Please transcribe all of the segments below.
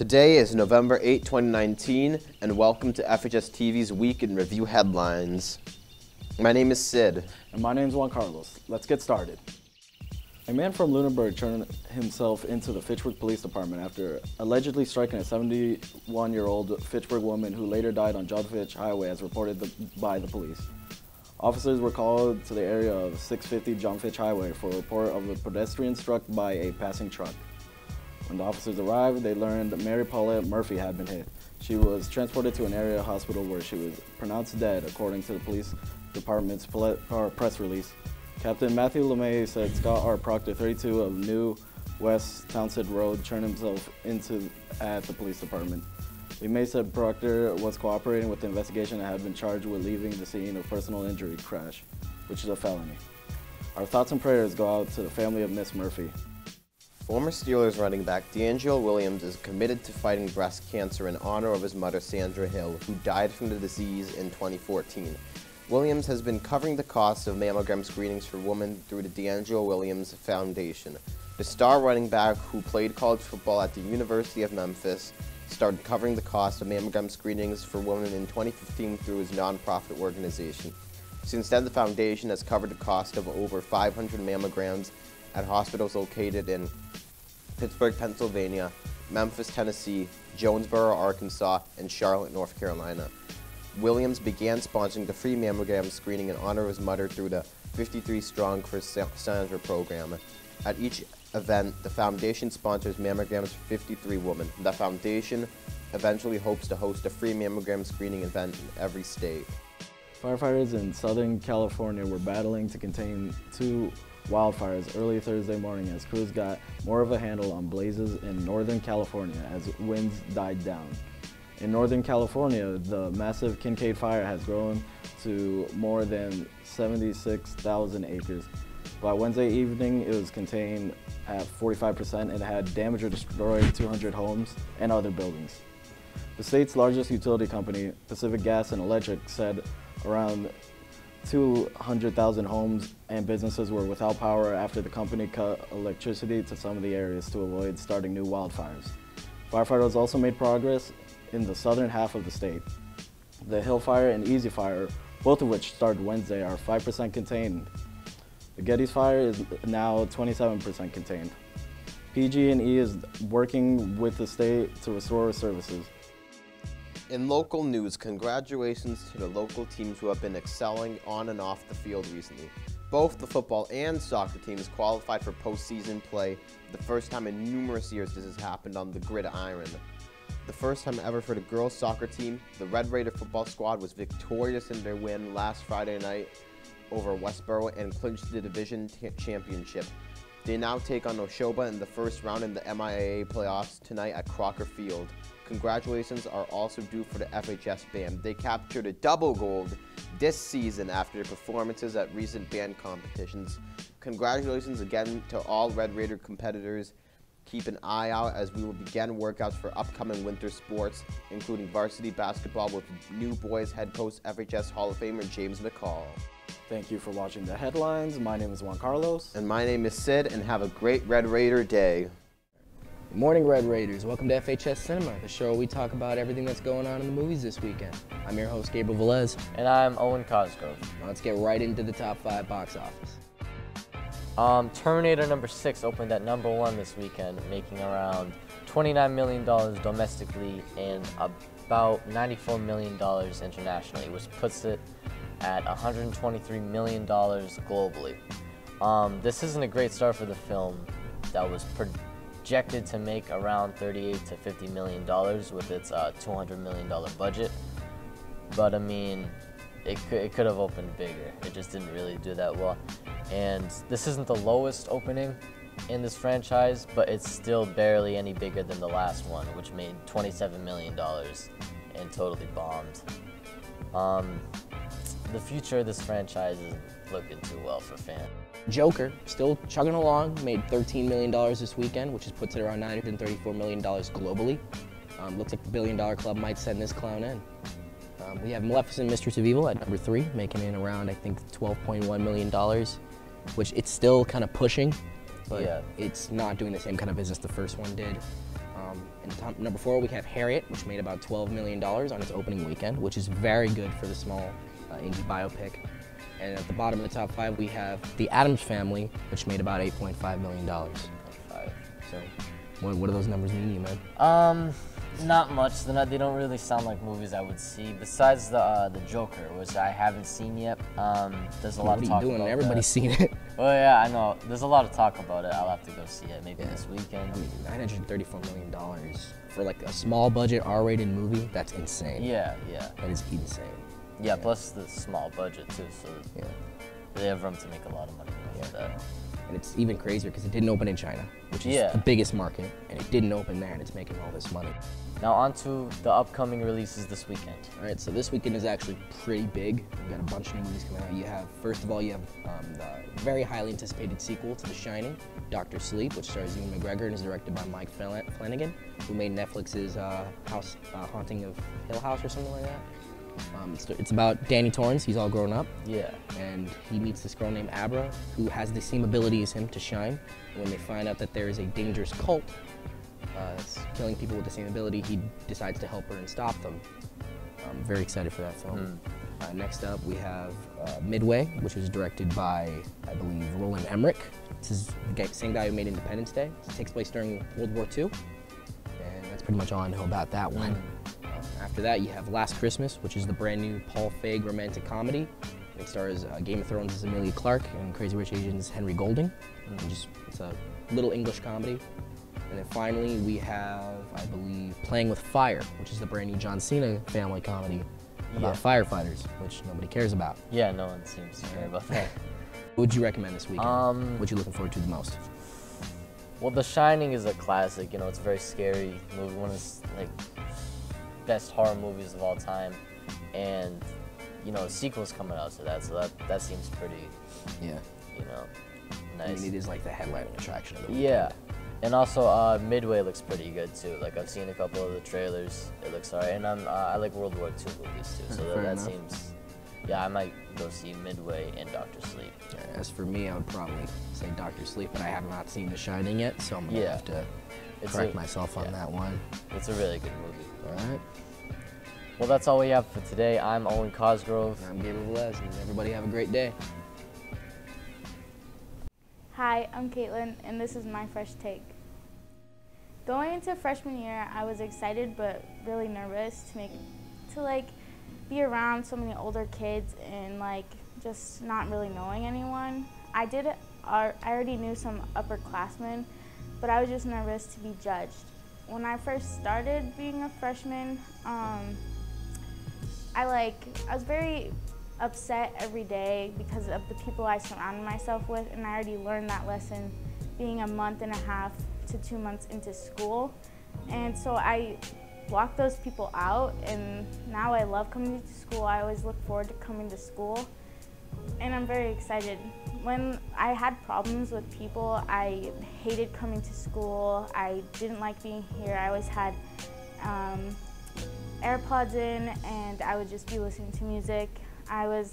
Today is November 8, 2019, and welcome to FHSTV's Week in Review Headlines. My name is Sid. And my name is Juan Carlos. Let's get started. A man from Lunenburg turned himself into the Fitchburg Police Department after allegedly striking a 71-year-old Fitchburg woman who later died on John Fitch Highway as reported by the police. Officers were called to the area of 650 John Fitch Highway for a report of a pedestrian struck by a passing truck. When the officers arrived, they learned Mary Paulette Murphy had been hit. She was transported to an area hospital where she was pronounced dead, according to the police department's press release. Captain Matthew LeMay said Scott R. Proctor, 32, of New West Townsend Road, turned himself into at the police department. LeMay said Proctor was cooperating with the investigation and had been charged with leaving the scene of personal injury crash, which is a felony. Our thoughts and prayers go out to the family of Miss Murphy. Former Steelers running back DeAngelo Williams is committed to fighting breast cancer in honor of his mother, Sandra Hill, who died from the disease in 2014. Williams has been covering the cost of mammogram screenings for women through the DeAngelo Williams Foundation. The star running back, who played college football at the University of Memphis, started covering the cost of mammogram screenings for women in 2015 through his nonprofit organization. Since then, the foundation has covered the cost of over 500 mammograms at hospitals located in Pittsburgh, Pennsylvania, Memphis, Tennessee, Jonesboro, Arkansas, and Charlotte, North Carolina. Williams began sponsoring the free mammogram screening in honor of his mother through the 53 Strong for Sandra program. At each event, the foundation sponsors mammograms for 53 women. The foundation eventually hopes to host a free mammogram screening event in every state. Firefighters in Southern California were battling to contain two wildfires early Thursday morning as crews got more of a handle on blazes in Northern California as winds died down. In Northern California, the massive Kincaid fire has grown to more than 76,000 acres. By Wednesday evening, it was contained at 45% and had damaged or destroyed 200 homes and other buildings. The state's largest utility company, Pacific Gas and Electric, said around 200,000 homes and businesses were without power after the company cut electricity to some of the areas to avoid starting new wildfires. Firefighters also made progress in the southern half of the state. The Hill Fire and Easy Fire, both of which started Wednesday, are 5% contained. The Getty's Fire is now 27% contained. PG&E is working with the state to restore services. In local news, congratulations to the local teams who have been excelling on and off the field recently. Both the football and soccer teams qualified for postseason play, the first time in numerous years this has happened on the gridiron. The first time ever for the girls soccer team, the Red Raider football squad was victorious in their win last Friday night over Westboro and clinched the division championship. They now take on Oshoba in the first round in the MIAA playoffs tonight at Crocker Field. Congratulations are also due for the FHS band. They captured a double gold this season after their performances at recent band competitions. Congratulations again to all Red Raider competitors. Keep an eye out as we will begin workouts for upcoming winter sports, including varsity basketball with new boys head coach FHS Hall of Famer James McCall. Thank you for watching the headlines. My name is Juan Carlos. And my name is Sid, and have a great Red Raider day. Good morning, Red Raiders. Welcome to FHS Cinema, the show where we talk about everything that's going on in the movies this weekend. I'm your host, Gabriel Velez. And I'm Owen Cosgrove. Now let's get right into the top 5 box office. Terminator number 6 opened at number 1 this weekend, making around $29 million domestically and about $94 million internationally, which puts it at $123 million globally. This isn't a great start for the film that was projected to make around $38 to $50 million with its $200 million budget. But I mean, it could have opened bigger. It just didn't really do that well. And this isn't the lowest opening in this franchise, but it's still barely any bigger than the last one, which made $27 million and totally bombed. The future of this franchise isn't looking too well for fans. Joker, still chugging along, made $13 million this weekend, which puts it around $934 million globally. Looks like the $1 Billion Club might send this clown in. We have Maleficent, Mistress of Evil at number 3, making it around, I think, $12.1 million, which it's still kind of pushing, but it's not doing the same kind of business the first one did. And number 4, we have Harriet, which made about $12 million on its opening weekend, which is very good for the small indie biopic. And at the bottom of the top 5, we have The Addams Family, which made about $8.5 million. So, what do those numbers mean to you, man? Not much. They don't really sound like movies I would see. Besides the Joker, which I haven't seen yet. There's a lot of talk about. What are you doing? Everybody's seen it. Well, yeah, I know. There's a lot of talk about it. I'll have to go see it maybe this weekend. I mean, $934 million for like a small budget R-rated movie. That's insane. Yeah. That is insane. Yeah, plus the small budget too, so they have room to make a lot of money with that. And it's even crazier because it didn't open in China, which is the biggest market, and it didn't open there, and it's making all this money. Now on to the upcoming releases this weekend. All right, so this weekend is actually pretty big. We've got a bunch of new movies coming out. First of all, you have the very highly anticipated sequel to The Shining, Dr. Sleep, which stars Ewan McGregor and is directed by Mike Flanagan, who made Netflix's Haunting of Hill House or something like that. It's about Danny Torrance. He's all grown up. Yeah. And he meets this girl named Abra, who has the same ability as him to shine. And when they find out that there is a dangerous cult that's killing people with the same ability, he decides to help her and stop them. I'm very excited for that film. Next up, we have Midway, which was directed by, I believe, Roland Emmerich. This is the same guy who made Independence Day. It takes place during World War II. And that's pretty much all I know about that one. After that, you have Last Christmas, which is the brand new Paul Feig romantic comedy. It stars Game of Thrones' Emilia Clarke and Crazy Rich Asians' Henry Golding. It's a little English comedy. And then finally, we have, I believe, Playing with Fire, which is the brand new John Cena family comedy about firefighters, which nobody cares about. Yeah, no one seems to care about that. What would you recommend this weekend? What are you looking forward to the most? Well, The Shining is a classic. You know, it's a very scary movie. One of the best horror movies of all time, and the sequel's coming out to that, so that seems pretty, nice. I mean, it is like the headlining attraction of the weekend. Yeah, and also Midway looks pretty good too. Like I've seen a couple of the trailers, it looks alright, and I like World War II movies too, so that seems. Yeah, I might go see Midway and Dr. Sleep. As for me, I would probably say Dr. Sleep, but I have not seen The Shining yet, so I'm gonna have to correct myself on that one. It's a really good movie. All right. Well, that's all we have for today. I'm Owen Cosgrove. I'm Gabriel Velez, and everybody have a great day. Hi, I'm Caitlin, and this is my fresh take. Going into freshman year, I was excited but really nervous to be around so many older kids and just not really knowing anyone. I already knew some upperclassmen, but I was just nervous to be judged. When I first started being a freshman, I was very upset every day because of the people I surrounded myself with, and I already learned that lesson being a month and a half to 2 months into school. And so I blocked those people out, and now I love coming to school. I always look forward to coming to school, and I'm very excited. When I had problems with people, I hated coming to school. I didn't like being here. I always had AirPods in, and I would just be listening to music. I was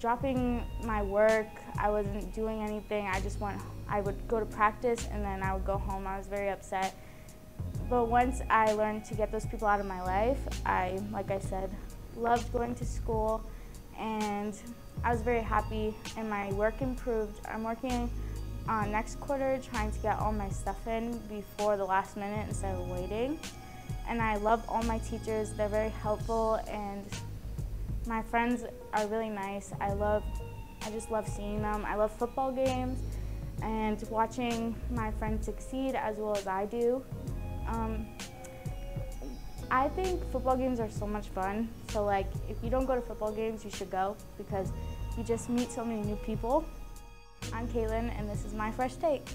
dropping my work. I wasn't doing anything. I would go to practice, and then I would go home. I was very upset. But once I learned to get those people out of my life, like I said, loved going to school, and I was very happy, and my work improved. I'm working on next quarter, trying to get all my stuff in before the last minute instead of waiting. And I love all my teachers. They're very helpful, and my friends are really nice. I just love seeing them. I love football games and watching my friends succeed as well as I do. I think football games are so much fun. So if you don't go to football games, you should go because you just meet so many new people. I'm Caitlin, and this is my fresh take.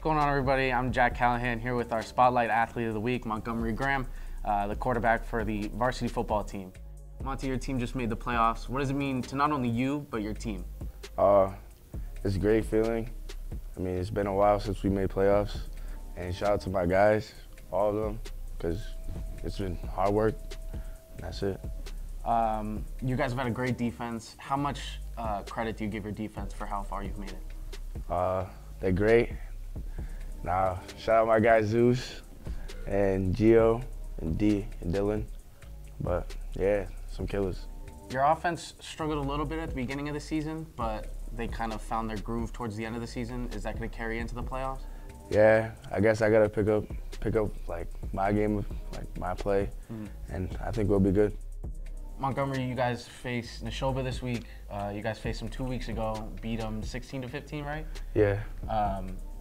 going on, everybody? I'm Jack Callahan here with our Spotlight Athlete of the Week, Montgomery Graham, the quarterback for the varsity football team. Monty, your team just made the playoffs. What does it mean to not only you, but your team? It's a great feeling. I mean, it's been a while since we made playoffs. And shout out to my guys, all of them, because it's been hard work, and that's it. You guys have had a great defense. How much credit do you give your defense for how far you've made it? They're great. Now, shout out my guys Zeus and Gio and D and Dylan. But yeah, some killers. Your offense struggled a little bit at the beginning of the season, but they kind of found their groove towards the end of the season. Is that going to carry into the playoffs? Yeah, I guess I gotta pick up like my game, like my play, and I think we'll be good. Montgomery, you guys face Neshoba this week. You guys faced them 2 weeks ago, beat them 16-15, right? Yeah.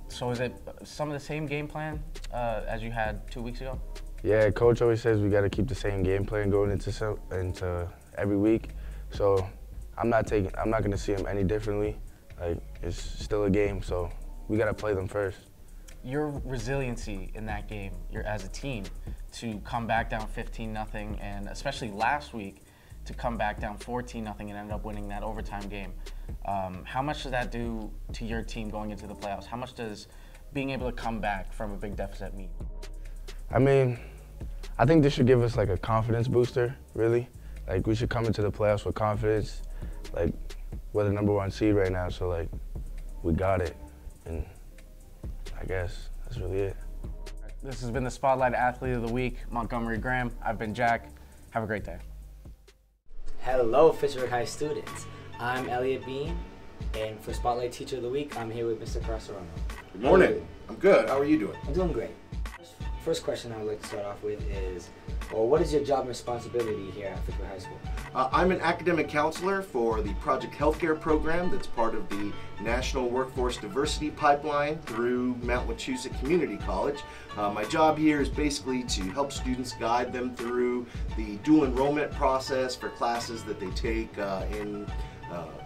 So is it some of the same game plan as you had 2 weeks ago? Yeah, coach always says we got to keep the same game plan going into every week. So I'm not going to see them any differently. Like, it's still a game, so we got to play them first. Your resiliency in that game, as a team, to come back down 15-0, and especially last week to come back down 14-0 and end up winning that overtime game. How much does that do to your team going into the playoffs? How much does being able to come back from a big deficit mean? I mean, I think this should give us like a confidence booster, really. Like, we should come into the playoffs with confidence. Like, we're the #1 seed right now, so like, we got it. And I guess that's really it. This has been the Spotlight Athlete of the Week, Montgomery Graham. I've been Jack. Have a great day. Hello, Fitchburg High students. I'm Elliot Bean, and for Spotlight Teacher of the Week, I'm here with Mr. Carcerano. Good morning. I'm good. How are you doing? I'm doing great. First question I would like to start off with is, well, what is your job and responsibility here at Fitchburg High School? I'm an academic counselor for the Project Healthcare program that's part of the National Workforce Diversity Pipeline through Mount Wachusett Community College. My job here is basically to help students, guide them through the dual enrollment process for classes that they take in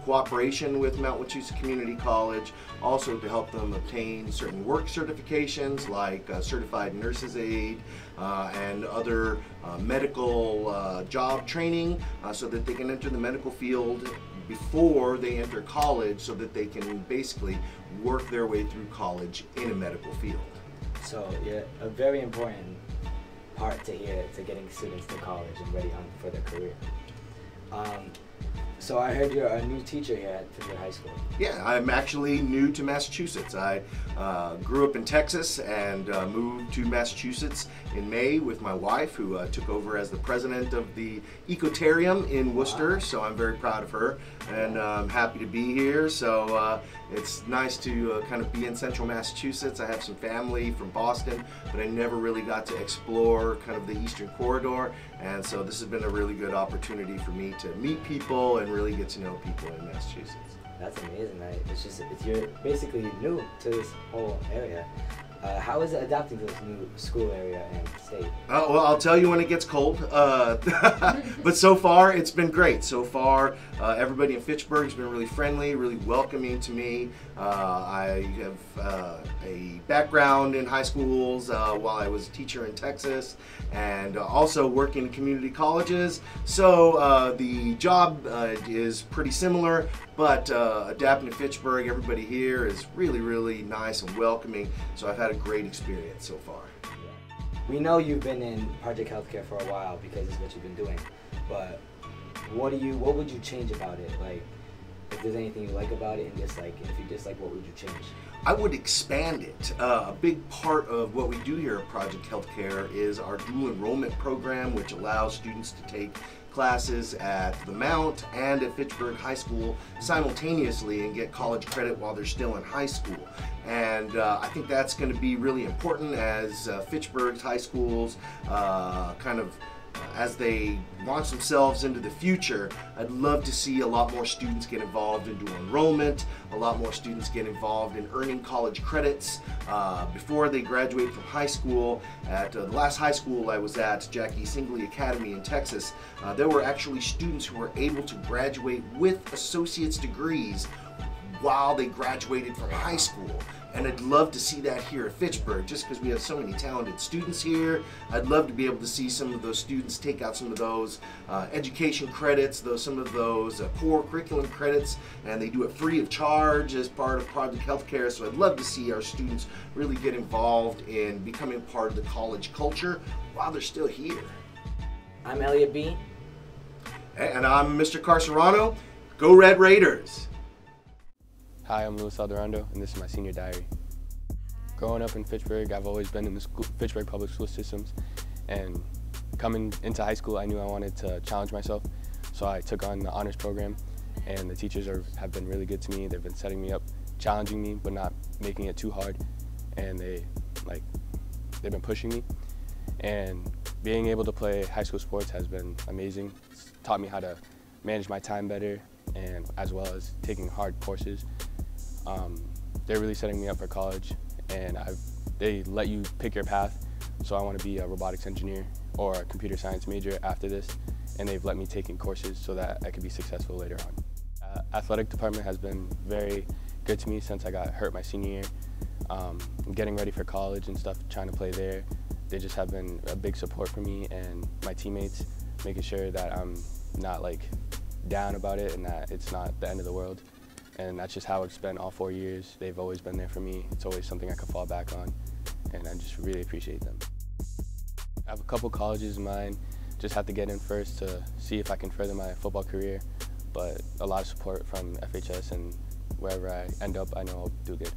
cooperation with Mount Wachusett Community College, also to help them obtain certain work certifications like certified nurse's aide and other medical job training so that they can enter the medical field before they enter college, so that they can basically work their way through college in a medical field. So, yeah, a very important part to getting students to college and ready for their career. So I heard you're a new teacher here at Fitchburg High School. Yeah, I'm actually new to Massachusetts. I grew up in Texas and moved to Massachusetts in May with my wife, who took over as the president of the Ecotarium in Worcester. Wow. So I'm very proud of her, and I'm happy to be here. So it's nice to kind of be in central Massachusetts. I have some family from Boston, but I never really got to explore kind of the Eastern Corridor. And so this has been a really good opportunity for me to meet people and really get to know people in Massachusetts. That's amazing. You're basically new to this whole area. How is it adapting to this new school area and state? Well, I'll tell you when it gets cold. But so far, it's been great. So far, everybody in Fitchburg has been really friendly, really welcoming to me. I have a background in high schools while I was a teacher in Texas, and also working in community colleges. So the job is pretty similar, but adapting to Fitchburg, everybody here is really, really nice and welcoming. So I've had a great experience so far. We know you've been in Project Healthcare for a while because it's what you've been doing, but what would you change about it? Like, if there's anything you like about it and dislike, and if you dislike, what would you change? I would expand it. A big part of what we do here at Project Healthcare is our dual enrollment program, which allows students to take classes at the Mount and at Fitchburg High School simultaneously and get college credit while they're still in high school. And I think that's going to be really important as Fitchburg's high schools as they launch themselves into the future. I'd love to see a lot more students get involved in dual enrollment, a lot more students get involved in earning college credits before they graduate from high school. At the last high school I was at, Jackie Singley Academy in Texas, there were actually students who were able to graduate with associate's degrees while they graduated from high school. And I'd love to see that here at Fitchburg, just because we have so many talented students here. I'd love to be able to see some of those students take out some of those education credits, some of those core curriculum credits, and they do it free of charge as part of Project Healthcare. So I'd love to see our students really get involved in becoming part of the college culture while they're still here. I'm Elliot B. And I'm Mr. Carcerano. Go Red Raiders! Hi, I'm Luis Alderando, and this is my senior diary. Growing up in Fitchburg, I've always been in the Fitchburg public school systems, and coming into high school, I knew I wanted to challenge myself, so I took on the honors program, and the teachers have been really good to me. They've been setting me up, challenging me, but not making it too hard, and they've been pushing me. And being able to play high school sports has been amazing. It's taught me how to manage my time better, and as well as taking hard courses. They're really setting me up for college, and they let you pick your path. So I want to be a robotics engineer or a computer science major after this, and they've let me take in courses so that I could be successful later on. Athletic department has been very good to me since I got hurt my senior year. Getting ready for college and stuff, trying to play there. They just have been a big support for me and my teammates, making sure that I'm not down about it and that it's not the end of the world. And that's just how it's been all 4 years. They've always been there for me. It's always something I can fall back on, and I just really appreciate them. I have a couple colleges in mind. Just have to get in first to see if I can further my football career, but a lot of support from FHS, and wherever I end up, I know I'll do good.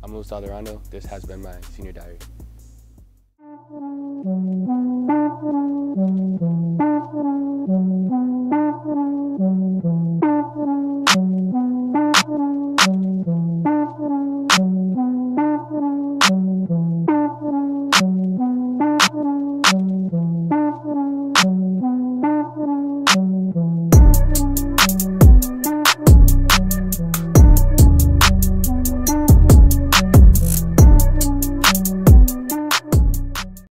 I'm Luis Alderando. This has been my senior diary.